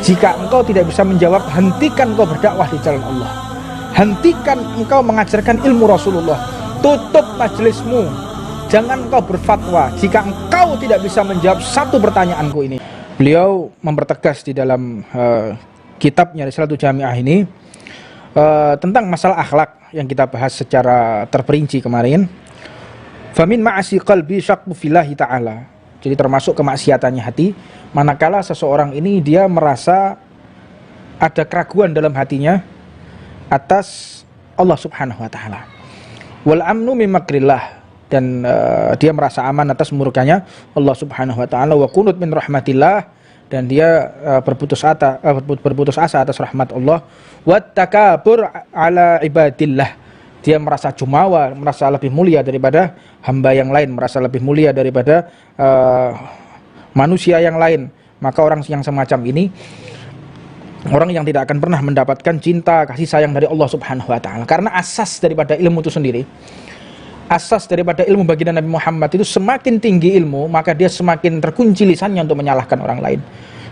Jika engkau tidak bisa menjawab, hentikan engkau berdakwah di jalan Allah. Hentikan engkau mengajarkan ilmu Rasulullah. Tutup majelismu. Jangan engkau berfatwa jika engkau tidak bisa menjawab satu pertanyaanku ini. Beliau mempertegas di dalam kitabnya Risalatul Jami'ah ini tentang masalah akhlak yang kita bahas secara terperinci kemarin. Famin ma'asi qalbi syaqbu fillahi ta'ala. Jadi termasuk kemaksiatannya hati, manakala seseorang ini dia merasa ada keraguan dalam hatinya atas Allah Subhanahu wa taala. Wal amnu min makrillah, dan dia merasa aman atas murkanya Allah Subhanahu wa taala, wa qunut min rahmatillah, dan dia berputus asa atas rahmat Allah, wa takabur ala ibadillah. Dia merasa jumawa, merasa lebih mulia daripada hamba yang lain, merasa lebih mulia daripada manusia yang lain. Maka orang yang semacam ini, orang yang tidak akan pernah mendapatkan cinta, kasih sayang dari Allah Subhanahu wa taala. Karena asas daripada ilmu itu sendiri, asas daripada ilmu baginda Nabi Muhammad itu, semakin tinggi ilmu, maka dia semakin terkunci lisannya untuk menyalahkan orang lain.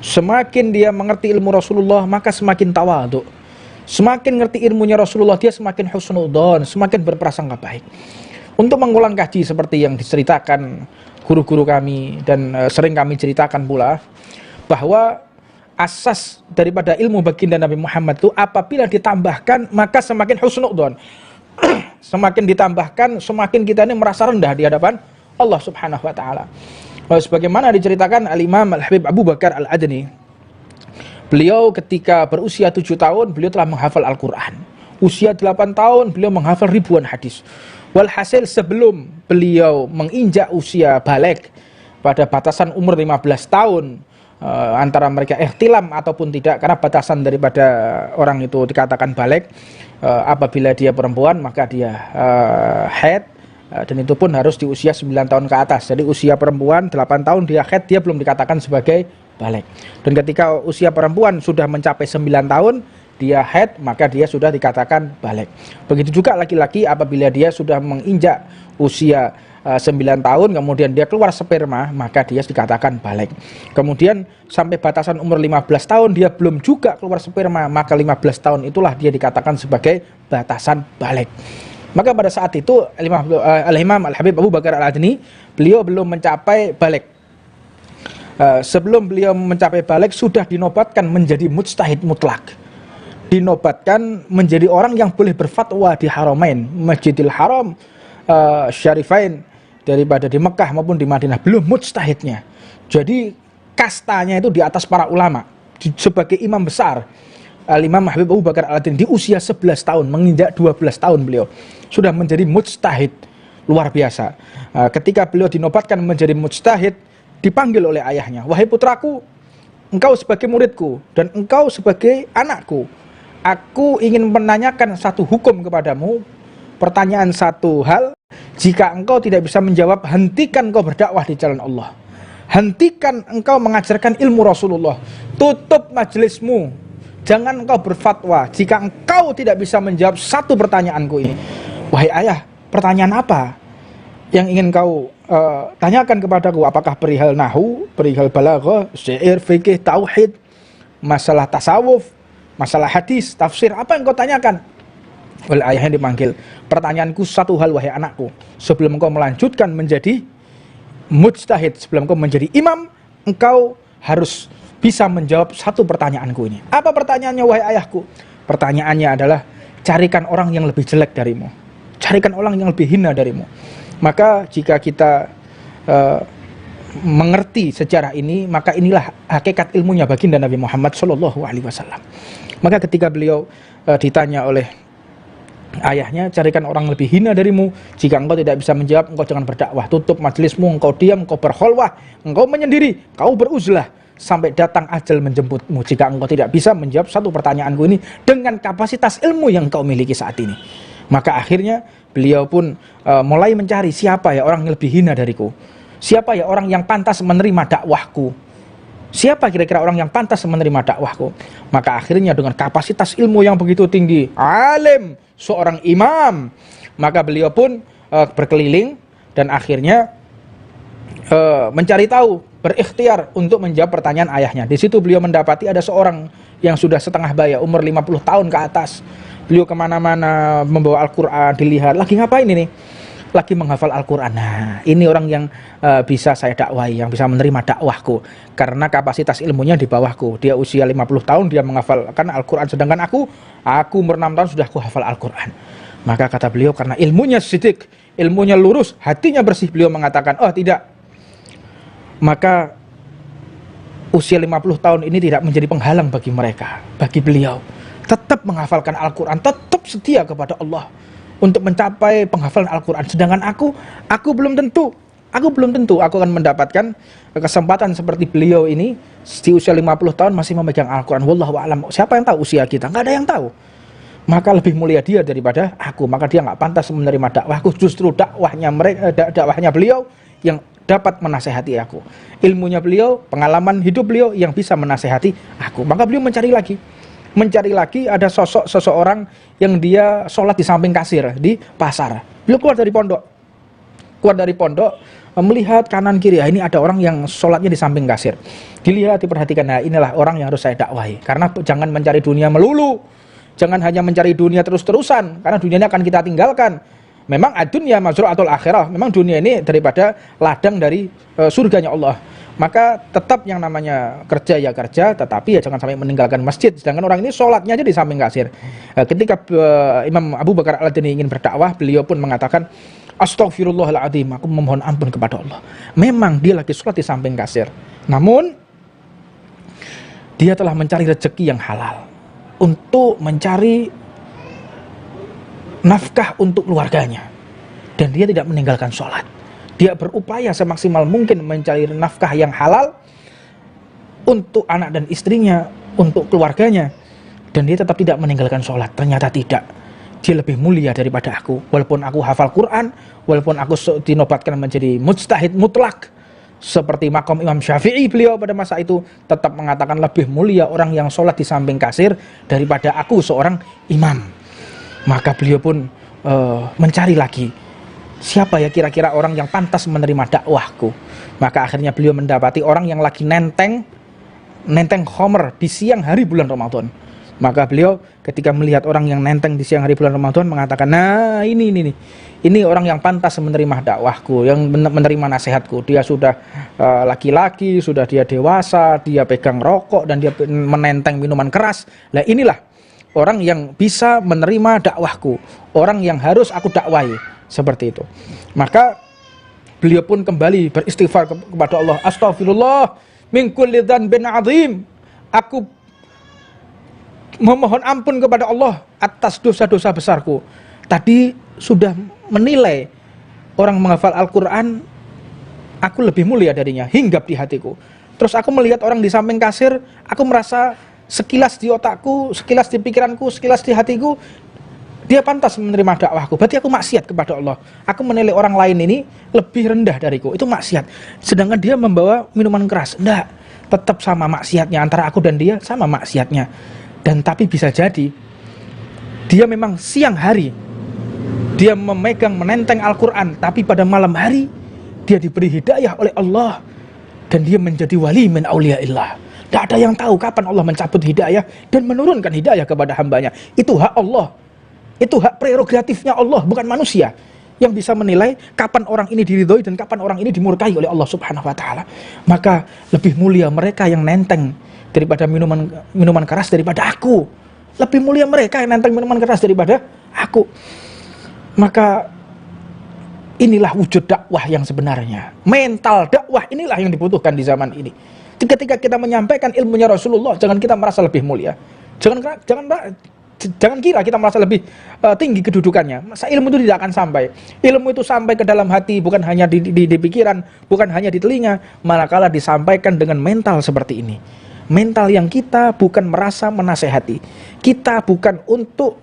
Semakin dia mengerti ilmu Rasulullah, maka semakin tawadhu. Semakin ngerti ilmunya Rasulullah, dia semakin husnudzon, semakin berprasangka baik. Untuk mengulang kaji seperti yang diceritakan guru-guru kami dan sering kami ceritakan pula, bahwa asas daripada ilmu baginda Nabi Muhammad itu apabila ditambahkan maka semakin husnudzon. Semakin ditambahkan, semakin kita ini merasa rendah di hadapan Allah Subhanahu wa taala. Sebagaimana diceritakan Al-Imam Al-Habib Abu Bakar Al-Adni, beliau ketika berusia 7 tahun, beliau telah menghafal Al-Quran. Usia 8 tahun, beliau menghafal ribuan hadis. Walhasil sebelum beliau menginjak usia balik, pada batasan umur 15 tahun, antara mereka ihtilam ataupun tidak, karena batasan daripada orang itu dikatakan balik, apabila dia perempuan maka dia haid, dan itu pun harus di usia 9 tahun ke atas. Jadi usia perempuan 8 tahun dia haid, dia belum dikatakan sebagai balik. Dan ketika usia perempuan sudah mencapai 9 tahun dia haid, maka dia sudah dikatakan balik. Begitu juga laki-laki, apabila dia sudah menginjak usia 9 tahun kemudian dia keluar sperma, maka dia dikatakan balik. Kemudian sampai batasan umur 15 tahun dia belum juga keluar sperma, maka 15 tahun itulah dia dikatakan sebagai batasan balik. Maka pada saat itu Al-Imam Al-Habib Abu Bakar Al-Adni, beliau belum mencapai balik. Sebelum beliau mencapai balik sudah dinobatkan menjadi mujtahid mutlak. Dinobatkan menjadi orang yang boleh berfatwa di Haramain, Masjidil Haram, Syarifain, daripada di Mekah maupun di Madinah. Belum mujtahidnya. Jadi kastanya itu di atas para ulama. Sebagai imam besar, Al-Imam Habib Abu Bakar Al-Adni di usia 11 tahun, menginjak 12 tahun beliau sudah menjadi mujtahid luar biasa. Ketika beliau dinobatkan menjadi mujtahid, dipanggil oleh ayahnya, wahai putraku, engkau sebagai muridku dan engkau sebagai anakku, aku ingin menanyakan satu hukum kepadamu, pertanyaan satu hal. Jika engkau tidak bisa menjawab, hentikan engkau berdakwah di jalan Allah. Hentikan engkau mengajarkan ilmu Rasulullah. Tutup majelismu. Jangan engkau berfatwa jika engkau tidak bisa menjawab satu pertanyaanku ini. Wahai ayah, pertanyaan apa yang ingin kau tanyakan kepadaku? Apakah perihal nahu, perihal balaghah, syair, fikih, tauhid, masalah tasawuf, masalah hadis, tafsir? Apa yang kau tanyakan? Oleh ayahnya dipanggil, pertanyaanku satu hal wahai anakku, sebelum engkau melanjutkan menjadi mujtahid, sebelum engkau menjadi imam, engkau harus bisa menjawab satu pertanyaanku ini. Apa pertanyaannya wahai ayahku? Pertanyaannya adalah, carikan orang yang lebih jelek darimu, carikan orang yang lebih hina darimu. Maka jika kita mengerti sejarah ini, maka inilah hakikat ilmunya baginda Nabi Muhammad SAW. Maka ketika beliau ditanya oleh ayahnya, carikan orang lebih hina darimu, jika engkau tidak bisa menjawab, engkau jangan berdakwah, tutup majelismu, engkau diam, engkau berkholwah, engkau menyendiri, kau beruzlah sampai datang ajal menjemputmu, jika engkau tidak bisa menjawab satu pertanyaanku ini dengan kapasitas ilmu yang engkau miliki saat ini. Maka akhirnya beliau pun mulai mencari, siapa ya orang yang lebih hina dariku, siapa ya orang yang pantas menerima dakwahku, siapa kira-kira orang yang pantas menerima dakwahku. Maka akhirnya dengan kapasitas ilmu yang begitu tinggi, alim, seorang imam, maka beliau pun berkeliling dan akhirnya mencari tahu berikhtiar untuk menjawab pertanyaan ayahnya. Di situ beliau mendapati ada seorang yang sudah setengah baya, umur 50 tahun ke atas. Beliau kemana-mana membawa Al-Quran, dilihat, lagi ngapain ini? Lagi menghafal Al-Quran. Nah, ini orang yang bisa saya dakwahi, yang bisa menerima dakwahku, karena kapasitas ilmunya di bawahku. Dia usia 50 tahun, dia menghafalkan Al-Quran, sedangkan aku umur 6 tahun sudah aku hafal Al-Quran. Maka kata beliau, karena ilmunya sidik, ilmunya lurus, hatinya bersih, beliau mengatakan, oh tidak, maka usia 50 tahun ini tidak menjadi penghalang bagi mereka, bagi beliau tetap menghafalkan Al-Quran, tetap setia kepada Allah untuk mencapai penghafalan Al-Quran. Sedangkan aku belum tentu aku akan mendapatkan kesempatan seperti beliau ini di usia 50 tahun masih memegang Al-Quran. Wallahu a'lam. Siapa yang tahu usia kita? Nggak ada yang tahu. Maka lebih mulia dia daripada aku. Maka dia nggak pantas menerima dakwahku. Justru dakwahnya beliau yang dapat menasehati aku. Ilmunya beliau, pengalaman hidup beliau yang bisa menasehati aku. Maka beliau mencari lagi ada sosok seseorang yang dia sholat di samping kasir di pasar. Beliau keluar dari pondok, melihat kanan kiri, ini ada orang yang sholatnya di samping kasir. Dilihat, diperhatikan, nah inilah orang yang harus saya dakwahi. Karena jangan mencari dunia melulu, jangan hanya mencari dunia terus-terusan, karena dunianya akan kita tinggalkan. Memang dunia mazru'atul akhirah, memang dunia ini daripada ladang dari surganya Allah. Maka tetap yang namanya kerja ya kerja, tetapi ya jangan sampai meninggalkan masjid. Sedangkan orang ini sholatnya aja di samping kasir. Ketika Imam Abu Bakar Al-Adani ingin berdakwah, beliau pun mengatakan, Astaghfirullahaladzim, aku memohon ampun kepada Allah. Memang dia lagi sholat di samping kasir, namun dia telah mencari rezeki yang halal untuk mencari nafkah untuk keluarganya, dan dia tidak meninggalkan sholat. Dia berupaya semaksimal mungkin mencari nafkah yang halal untuk anak dan istrinya, untuk keluarganya, dan dia tetap tidak meninggalkan sholat. Ternyata tidak, dia lebih mulia daripada aku. Walaupun aku hafal Quran, walaupun aku dinobatkan menjadi mujtahid mutlak seperti makom Imam Syafi'i, beliau pada masa itu tetap mengatakan lebih mulia orang yang sholat di samping kasir daripada aku seorang imam. Maka beliau pun mencari lagi, siapa ya kira-kira orang yang pantas menerima dakwahku. Maka akhirnya beliau mendapati orang yang lagi nenteng khomer di siang hari bulan Ramadan. Maka beliau ketika melihat orang yang nenteng di siang hari bulan Ramadan mengatakan, nah ini orang yang pantas menerima dakwahku, yang menerima nasihatku. Dia sudah laki-laki, sudah dia dewasa, dia pegang rokok dan dia menenteng minuman keras. Nah inilah orang yang bisa menerima dakwahku, orang yang harus aku dakwahi, seperti itu. Maka beliau pun kembali beristighfar kepada Allah. Astaghfirullah min kulli dzanbin azim. Aku memohon ampun kepada Allah atas dosa-dosa besarku. Tadi sudah menilai orang menghafal Al-Quran, aku lebih mulia darinya, hinggap di hatiku. Terus aku melihat orang di samping kasir, aku merasa sekilas di otakku, sekilas di pikiranku, sekilas di hatiku, dia pantas menerima dakwahku. Berarti aku maksiat kepada Allah. Aku menilai orang lain ini lebih rendah dariku, itu maksiat. Sedangkan dia membawa minuman keras, enggak, tetap sama maksiatnya. Antara aku dan dia sama maksiatnya. Dan tapi bisa jadi dia memang siang hari dia menenteng Al-Quran, tapi pada malam hari dia diberi hidayah oleh Allah dan dia menjadi wali min auliyaillah. Tidak ada yang tahu kapan Allah mencabut hidayah dan menurunkan hidayah kepada hambanya. Itu hak Allah. Itu hak prerogatifnya Allah, bukan manusia yang bisa menilai kapan orang ini diridhoi dan kapan orang ini dimurkai oleh Allah Subhanahu wa taala. Maka lebih mulia mereka yang nenteng daripada minuman keras daripada aku. Lebih mulia mereka yang nenteng minuman keras daripada aku. Maka inilah wujud dakwah yang sebenarnya. Mental dakwah inilah yang dibutuhkan di zaman ini. Ketika kita menyampaikan ilmunya Rasulullah, jangan kita merasa lebih mulia. Jangan kira kita merasa lebih tinggi kedudukannya. Masa ilmu itu tidak akan sampai. Ilmu itu sampai ke dalam hati, bukan hanya di pikiran, bukan hanya di telinga, manakala disampaikan dengan mental seperti ini. Mental yang kita bukan merasa menasehati, kita bukan untuk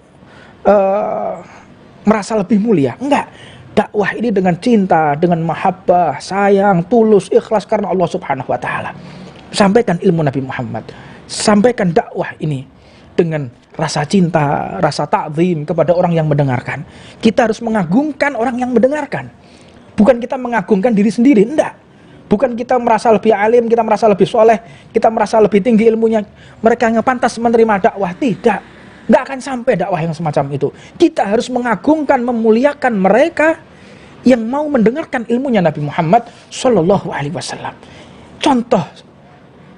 merasa lebih mulia. Enggak. Dakwah ini dengan cinta, dengan mahabbah, sayang, tulus, ikhlas karena Allah Subhanahu wa taala. Sampaikan ilmu Nabi Muhammad, sampaikan dakwah ini dengan rasa cinta, rasa ta'zim kepada orang yang mendengarkan. Kita harus mengagungkan orang yang mendengarkan. Bukan kita mengagungkan diri sendiri, enggak. Bukan kita merasa lebih alim, kita merasa lebih soleh, kita merasa lebih tinggi ilmunya. Mereka yang pantas menerima dakwah. Tidak. Nggak akan sampai dakwah yang semacam itu. Kita harus mengagungkan, memuliakan mereka yang mau mendengarkan ilmunya Nabi Muhammad Sallallahu Alaihi Wasallam. Contoh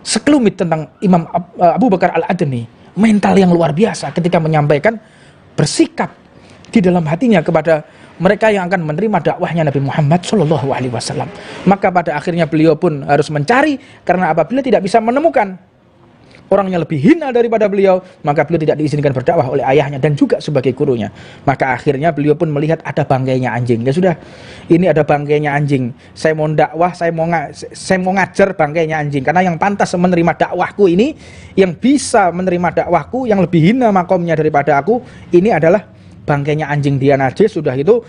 sekelumit tentang Imam Abu Bakar Al-Adni, mental yang luar biasa ketika menyampaikan, bersikap di dalam hatinya kepada mereka yang akan menerima dakwahnya Nabi Muhammad Sallallahu Alaihi Wasallam. Maka pada akhirnya beliau pun harus mencari, karena apabila tidak bisa menemukan orang yang lebih hina daripada beliau, maka beliau tidak diizinkan berdakwah oleh ayahnya dan juga sebagai gurunya. Maka akhirnya beliau pun melihat ada bangkainya anjing. Ya sudah, ini ada bangkainya anjing. Saya mau dakwah, saya mau ngajar bangkainya anjing. Karena yang pantas menerima dakwahku ini, yang bisa menerima dakwahku, yang lebih hina makomnya daripada aku, ini adalah bangkainya anjing. Dia najis, sudah itu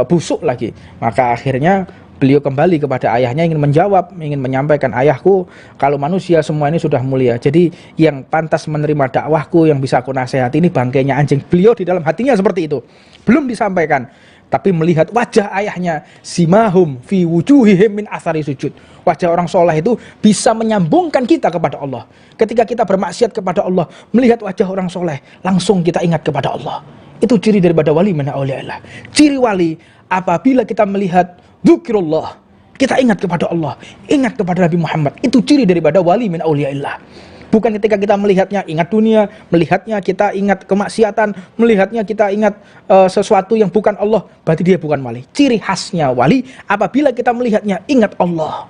busuk lagi. Maka akhirnya beliau kembali kepada ayahnya, ingin menjawab, ingin menyampaikan, ayahku, kalau manusia semua ini sudah mulia, jadi yang pantas menerima dakwahku, yang bisa aku nasihati ini bangkainya anjing. Beliau di dalam hatinya seperti itu, belum disampaikan, tapi melihat wajah ayahnya, simahum fi wujuhihim min athari sujud. Wajah orang soleh itu bisa menyambungkan kita kepada Allah. Ketika kita bermaksiat kepada Allah, melihat wajah orang soleh, langsung kita ingat kepada Allah. Itu ciri daripada wali min auliyaillah. Ciri wali apabila kita melihat dzikirullah, kita ingat kepada Allah, ingat kepada Nabi Muhammad. Itu ciri daripada wali min auliyaillah. Bukan ketika kita melihatnya ingat dunia, melihatnya kita ingat kemaksiatan, melihatnya kita ingat sesuatu yang bukan Allah, berarti dia bukan wali. Ciri khasnya wali apabila kita melihatnya ingat Allah,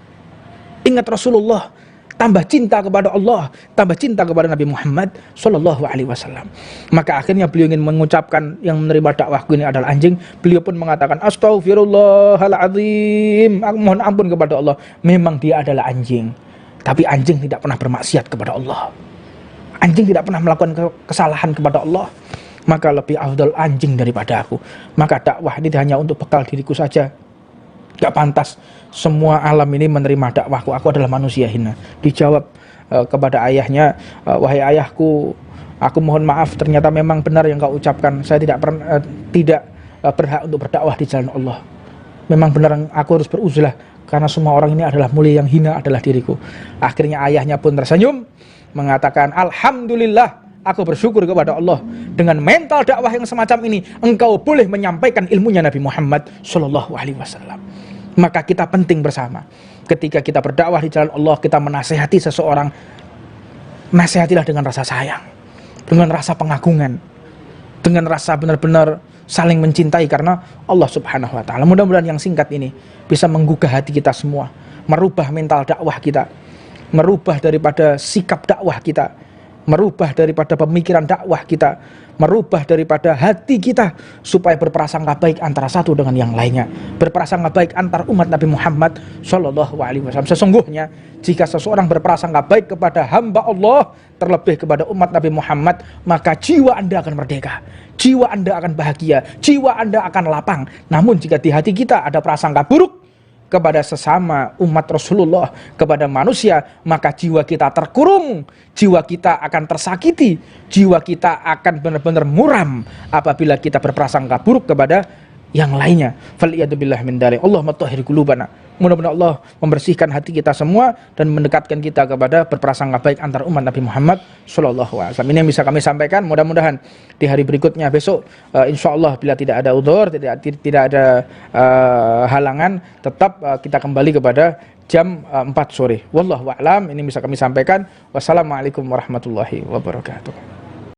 ingat Rasulullah, tambah cinta kepada Allah, tambah cinta kepada Nabi Muhammad Sallallahu Alaihi Wasallam. Maka akhirnya beliau ingin mengucapkan, yang menerima dakwahku ini adalah anjing. Beliau pun mengatakan, Astaghfirullahaladzim, aku mohon ampun kepada Allah. Memang dia adalah anjing, tapi anjing tidak pernah bermaksiat kepada Allah. Anjing tidak pernah melakukan kesalahan kepada Allah. Maka lebih afdal anjing daripada aku. Maka dakwah ini hanya untuk bekal diriku saja. Gak pantas semua alam ini menerima dakwahku, aku adalah manusia hina. Dijawab kepada ayahnya, wahai ayahku, aku mohon maaf, ternyata memang benar yang kau ucapkan. Saya tidak berhak untuk berdakwah di jalan Allah. Memang benar aku harus beruzlah, karena semua orang ini adalah mulia, yang hina adalah diriku. Akhirnya ayahnya pun tersenyum, mengatakan, Alhamdulillah, aku bersyukur kepada Allah, dengan mental dakwah yang semacam ini, engkau boleh menyampaikan ilmunya Nabi Muhammad Sallallahu Alaihi Wasallam. Maka kita penting bersama, ketika kita berdakwah di jalan Allah, kita menasihati seseorang, nasihatilah dengan rasa sayang, dengan rasa pengagungan, dengan rasa benar-benar saling mencintai karena Allah Subhanahu Wa Taala. Mudah-mudahan yang singkat ini bisa menggugah hati kita semua, merubah mental dakwah kita, merubah daripada sikap dakwah kita, merubah daripada pemikiran dakwah kita, merubah daripada hati kita, supaya berprasangka baik antara satu dengan yang lainnya, berprasangka baik antar umat Nabi Muhammad Sallallahu Alaihi Wasallam. Sesungguhnya jika seseorang berprasangka baik kepada hamba Allah, terlebih kepada umat Nabi Muhammad, maka jiwa Anda akan merdeka, jiwa Anda akan bahagia, jiwa Anda akan lapang. Namun jika di hati kita ada prasangka buruk kepada sesama umat Rasulullah, kepada manusia, maka jiwa kita terkurung, jiwa kita akan tersakiti, jiwa kita akan benar-benar muram apabila kita berprasangka buruk kepada yang lainnya. Faliyadzubillah min dzalik. Allahumma tahhir qulubana. Mudah-mudahan Allah membersihkan hati kita semua dan mendekatkan kita kepada berprasangka baik antar umat Nabi Muhammad Sallallahu Alaihi Wasallam. Ini yang bisa kami sampaikan. Mudah-mudahan di hari berikutnya besok, insya Allah bila tidak ada udzur, tidak ada halangan, tetap kita kembali kepada jam 4 sore. Wallahu a'lam. Ini bisa kami sampaikan. Wassalamualaikum warahmatullahi wabarakatuh.